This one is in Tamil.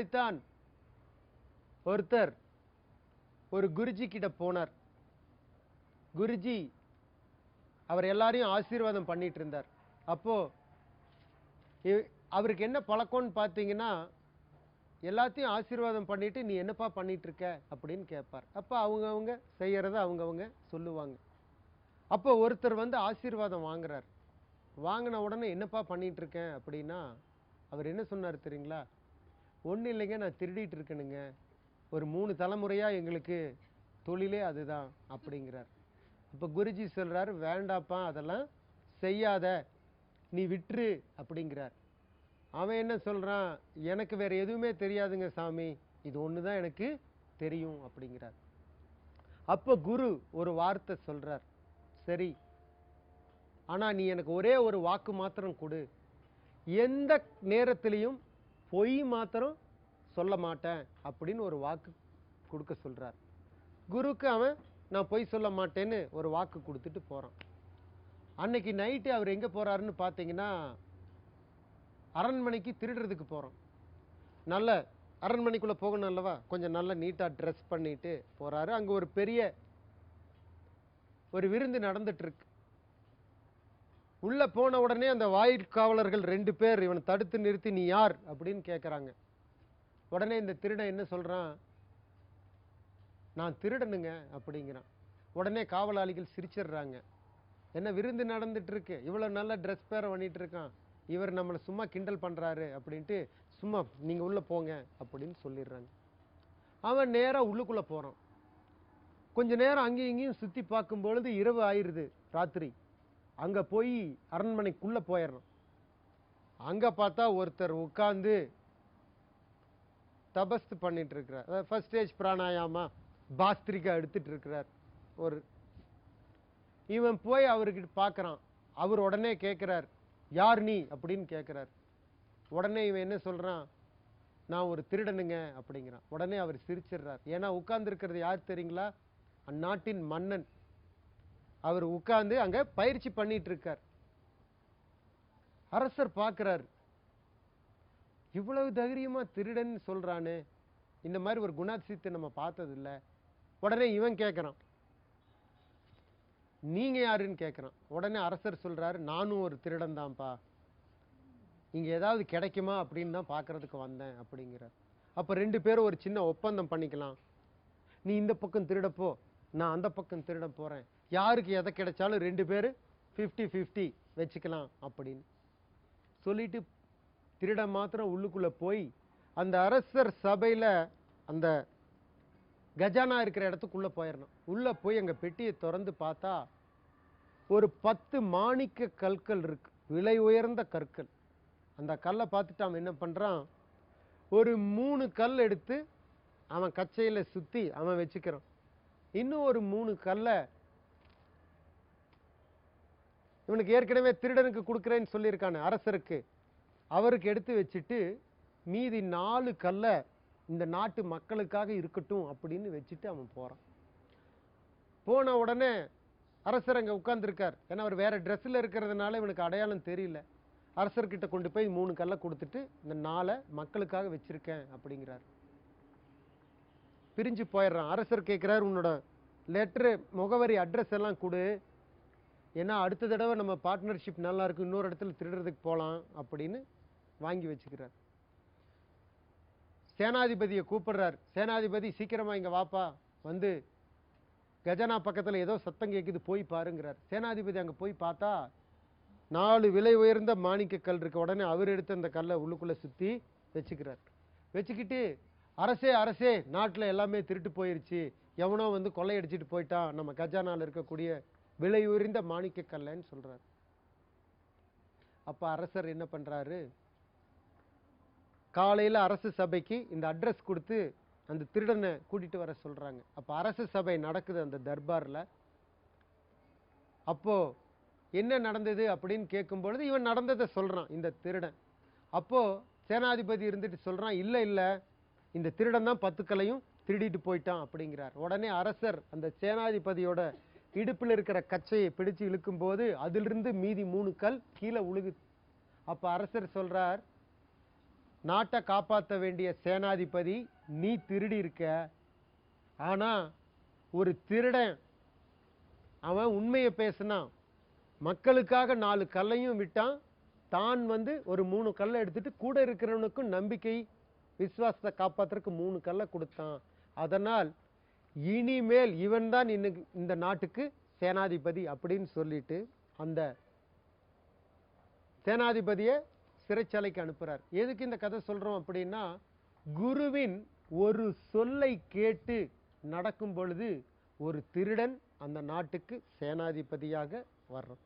இப்படித்தான் ஒருத்தர் ஒரு குருஜி கிட்ட போனார். குருஜி அவர் எல்லாரையும் ஆசீர்வாதம் பண்ணிட்டு இருந்தார். அப்போ அவருக்கு என்ன பழக்கம்னு பார்த்தீங்கன்னா, எல்லாத்தையும் ஆசீர்வாதம் பண்ணிட்டு நீ என்னப்பா பண்ணிட்டு இருக்க அப்படின்னு கேட்பார். அப்போ அவங்கவுங்க செய்யறத அவங்கவுங்க சொல்லுவாங்க. அப்போ ஒருத்தர் வந்து ஆசீர்வாதம் வாங்குறார். வாங்கின உடனே என்னப்பா பண்ணிட்டு இருக்கேன் அப்படின்னா, அவர் என்ன சொன்னார் தெரியுங்களா? ஒன்றும் இல்லைங்க, நான் திருடிட்டு இருக்கேனுங்க, ஒரு 3 தலைமுறையா எங்களுக்கு தொழிலே அதுதான் அப்படிங்கிறார். இப்போ குருஜி சொல்றாரு, வேண்டாப்பா அதெல்லாம் செய்யாத, நீ விட்டுரு அப்படிங்கிறார். அவன் என்ன சொல்றான், எனக்கு வேற எதுவுமே தெரியாதுங்க சாமி, இது ஒன்று தான் எனக்கு தெரியும் அப்படிங்கிறார். அப்போ குரு ஒரு வார்த்தை சொல்றார், சரி, ஆனா நீ எனக்கு ஒரே ஒரு வாக்கு மாத்திரம் கொடு, எந்த நேரத்திலையும் பொய் மாத்திரம் சொல்ல மாட்டேன் அப்படின்னு ஒரு வாக்கு கொடுக்க சொல்றார். குருக்கு அவன் நான் பொய் சொல்ல மாட்டேன்னு ஒரு வாக்கு கொடுத்துட்டு போறான். அன்னைக்கு நைட்டு அவர் எங்க போறாருன்னு பார்த்தீங்கன்னா, அரண்மனைக்கு திருடுறதுக்கு போறோம். நல்ல அரண்மனைக்குள்ள போகணும் அல்லவா, கொஞ்சம் நல்ல நீட்டா ட்ரெஸ் பண்ணிட்டு போறாரு. அங்க ஒரு பெரிய ஒரு விருந்து நடந்துட்டு இருக்கு. உள்ள போன உடனே அந்த வாயிற்காவலர்கள் 2 பேர் இவனை தடுத்து நிறுத்தி நீ யார் அப்படின்னு கேட்கறாங்க. உடனே இந்த திருடன் என்ன சொல்றான், நான் திருடனுங்க அப்படிங்கிறான். உடனே காவலாளிகள் சிரிச்சிடுறாங்க. என்ன விருந்து நடந்துட்டு இருக்கு, இவ்வளவு நல்ல ட்ரெஸ் பேர பண்ணிட்டு இருக்கான், இவர் நம்மளை சும்மா கிண்டல் பண்றாரு அப்படின்ட்டு சும்மா நீங்க உள்ள போங்க அப்படின்னு சொல்லிடுறாங்க. அவன் நேரா உள்ளுக்குள்ள போறான். கொஞ்ச நேரம் அங்கேயும் இங்கேயும் சுத்தி பார்க்கும் பொழுது இரவு ஆயிருது, ராத்திரி. அங்க போய் அரண்மனைக்குள்ள போயிடுறான். அங்க பார்த்தா ஒருத்தர் உட்கார்ந்து தபஸ்து பண்ணிட்டு இருக்கிறார். ஃபர்ஸ்ட் ஸ்டேஜ் பிராணாயாமா பாஸ்திரிகா எடுத்துட்டு இருக்கிறார். ஒரு இவன் போய் அவர்கிட்ட பார்க்கறான். அவர் உடனே கேட்கிறார், யார் நீ அப்படின்னு கேட்கிறார். உடனே இவன் என்ன சொல்றான், நான் ஒரு திருடனுங்க அப்படிங்கிறான். உடனே அவர் சிரிச்சிடுறார். ஏன்னா உட்கார்ந்து இருக்கிறது யார் தெரியுங்களா, அந்நாட்டின் மன்னன். அவர் உட்கார்ந்து அங்க பயிற்சி பண்ணிட்டு இருக்கார். அரசர் பார்க்கிறார், இவ்வளவு தைரியமா திருடன் சொல்றானே, இந்த மாதிரி ஒரு குணாதிசயத்தை நம்ம பார்த்தது இல்ல. உடனே இவன் கேட்கறான், நீங்க யாருன்னு கேட்கறான். உடனே அரசர் சொல்றாரு, நானும் ஒரு திருடன் தான்ப்பா, இங்க ஏதாவது கிடைக்குமா அப்படின்னு தான் பார்க்கறதுக்கு வந்தேன் அப்படிங்கிறார். அப்ப 2 பேரும் ஒரு சின்ன ஒப்பந்தம் பண்ணிக்கலாம். நீ இந்த பக்கம் திருடப்போ, நான் அந்த பக்கம் திருட போறேன், யாருக்கு எதை கிடைச்சாலும் 2 பேரு 50-50 வச்சுக்கலாம் அப்படின்னு சொல்லிட்டு திருட மாத்திரம் உள்ளுக்குள்ள போய் அந்த அரசர் சபையில அந்த கஜானா இருக்கிற இடத்துக்குள்ள போயிடணும். உள்ள போய் அங்க பெட்டியை திறந்து பார்த்தா ஒரு 10 மாணிக்க கற்கள் இருக்கு, விலை உயர்ந்த கற்கள். அந்த கல்லை பார்த்துட்டு அவன் என்ன பண்றான், ஒரு 3 கல் எடுத்து அவன் கச்சையில சுத்தி அவன் வச்சுக்கிறான். இன்னும் ஒரு 3 கல்லை இவனுக்கு ஏற்கனவே திருடனுக்கு கொடுக்கிறேன்னு சொல்லியிருக்கானே அரசருக்கு, அவருக்கு எடுத்து வச்சுட்டு மீதி 4 கல்லை இந்த நாட்டு மக்களுக்காக இருக்கட்டும் அப்படின்னு வச்சுட்டு அவன் போறான். போன உடனே அரசர் அங்க உட்கார்ந்துருக்கார். ஏன்னா அவர் வேற ட்ரெஸ்ல இருக்கிறதுனால இவனுக்கு அடையாளம் தெரியல. அரசர்கிட்ட கொண்டு போய் 3 கல்லை கொடுத்துட்டு இந்த 4 மக்களுக்காக வச்சிருக்கேன் அப்படிங்கிறார். பிரிஞ்சு போயிடுறான். அரசர் கேட்கிறார், உன்னோட லெட்டரு முகவரி அட்ரஸ் எல்லாம் கொடு, ஏன்னா அடுத்த தடவை நம்ம பார்ட்னர்ஷிப் நல்லா இருக்கும், இன்னொரு இடத்துல திருடுறதுக்கு போகலாம் அப்படின்னு வாங்கி வச்சுக்கிறார். சேனாதிபதியை கூப்பிடுறார். சேனாதிபதி சீக்கிரமா இங்க வாப்பா, வந்து கஜானா பக்கத்துல ஏதோ சத்தம் கேட்குது, போய் பாருங்கிறார். சேனாதிபதி அங்க போய் பார்த்தா 4 விலை உயர்ந்த மாணிக்க கல் இருக்கு. உடனே அவர் எடுத்து அந்த கல்லை உள்ளுக்குள்ள சுத்தி வச்சுக்கிறார். வச்சுக்கிட்டு, அரசே அரசே, நாட்டுல எல்லாமே திருட்டு போயிருச்சு, எவனோ வந்து கொள்ளையடிச்சிட்டு போயிட்டான் நம்ம கஜானால இருக்கக்கூடிய விலை உயர்ந்த மாணிக்க கல்லைன்னு சொல்றார். அப்ப அரசர் என்ன பண்றாரு, காலையில அரசு சபைக்கு இந்த அட்ரஸ் கொடுத்து அந்த திருடனை கூட்டிட்டு வர சொல்றாங்க. அப்ப அரசு சபை நடக்குது அந்த தர்பார்ல. அப்போ என்ன நடந்தது அப்படின்னு கேட்கும் பொழுது இவன் நடந்ததை சொல்றான் இந்த திருடன். அப்போ சேனாதிபதி இருந்துட்டு சொல்றான், இல்ல இல்ல, இந்த திருடன் தான் 10 கல்லையும் திருடிட்டு போயிட்டான் அப்படிங்கிறார். உடனே அரசர் அந்த சேனாதிபதியோட இடுப்பில் இருக்கிற கச்சையை பிடிச்சு இழுக்கும் போது அதிலிருந்து மீதி 3 கல் கீழே உழுகுது. அப்ப அரசர் சொல்றார், நாட்டை காப்பாற்ற வேண்டிய சேனாதிபதி நீ திருடி இருக்க. ஆனா ஒரு திருடன் அவன் உண்மையை பேசினான், மக்களுக்காக 4 கல்லையும் விட்டான், தான் வந்து ஒரு 3 கல்லை எடுத்துட்டு கூட இருக்கிறவனுக்கும் நம்பிக்கை விசுவாசத்தை காப்பாத்துறதுக்கு 3 கல்லை கொடுத்தான். அதனால் இனிமேல் இவன் தான் இந்த நாட்டுக்கு சேனாதிபதி அப்படின்னு சொல்லிட்டு அந்த சேனாதிபதியை சிறைச்சாலைக்கு அனுப்புறார். எதுக்கு இந்த கதை சொல்றோம் அப்படின்னா, குருவின் ஒரு சொல்லை கேட்டு நடக்கும் பொழுது ஒரு திருடன் அந்த நாட்டுக்கு சேனாதிபதியாக வர்றான்.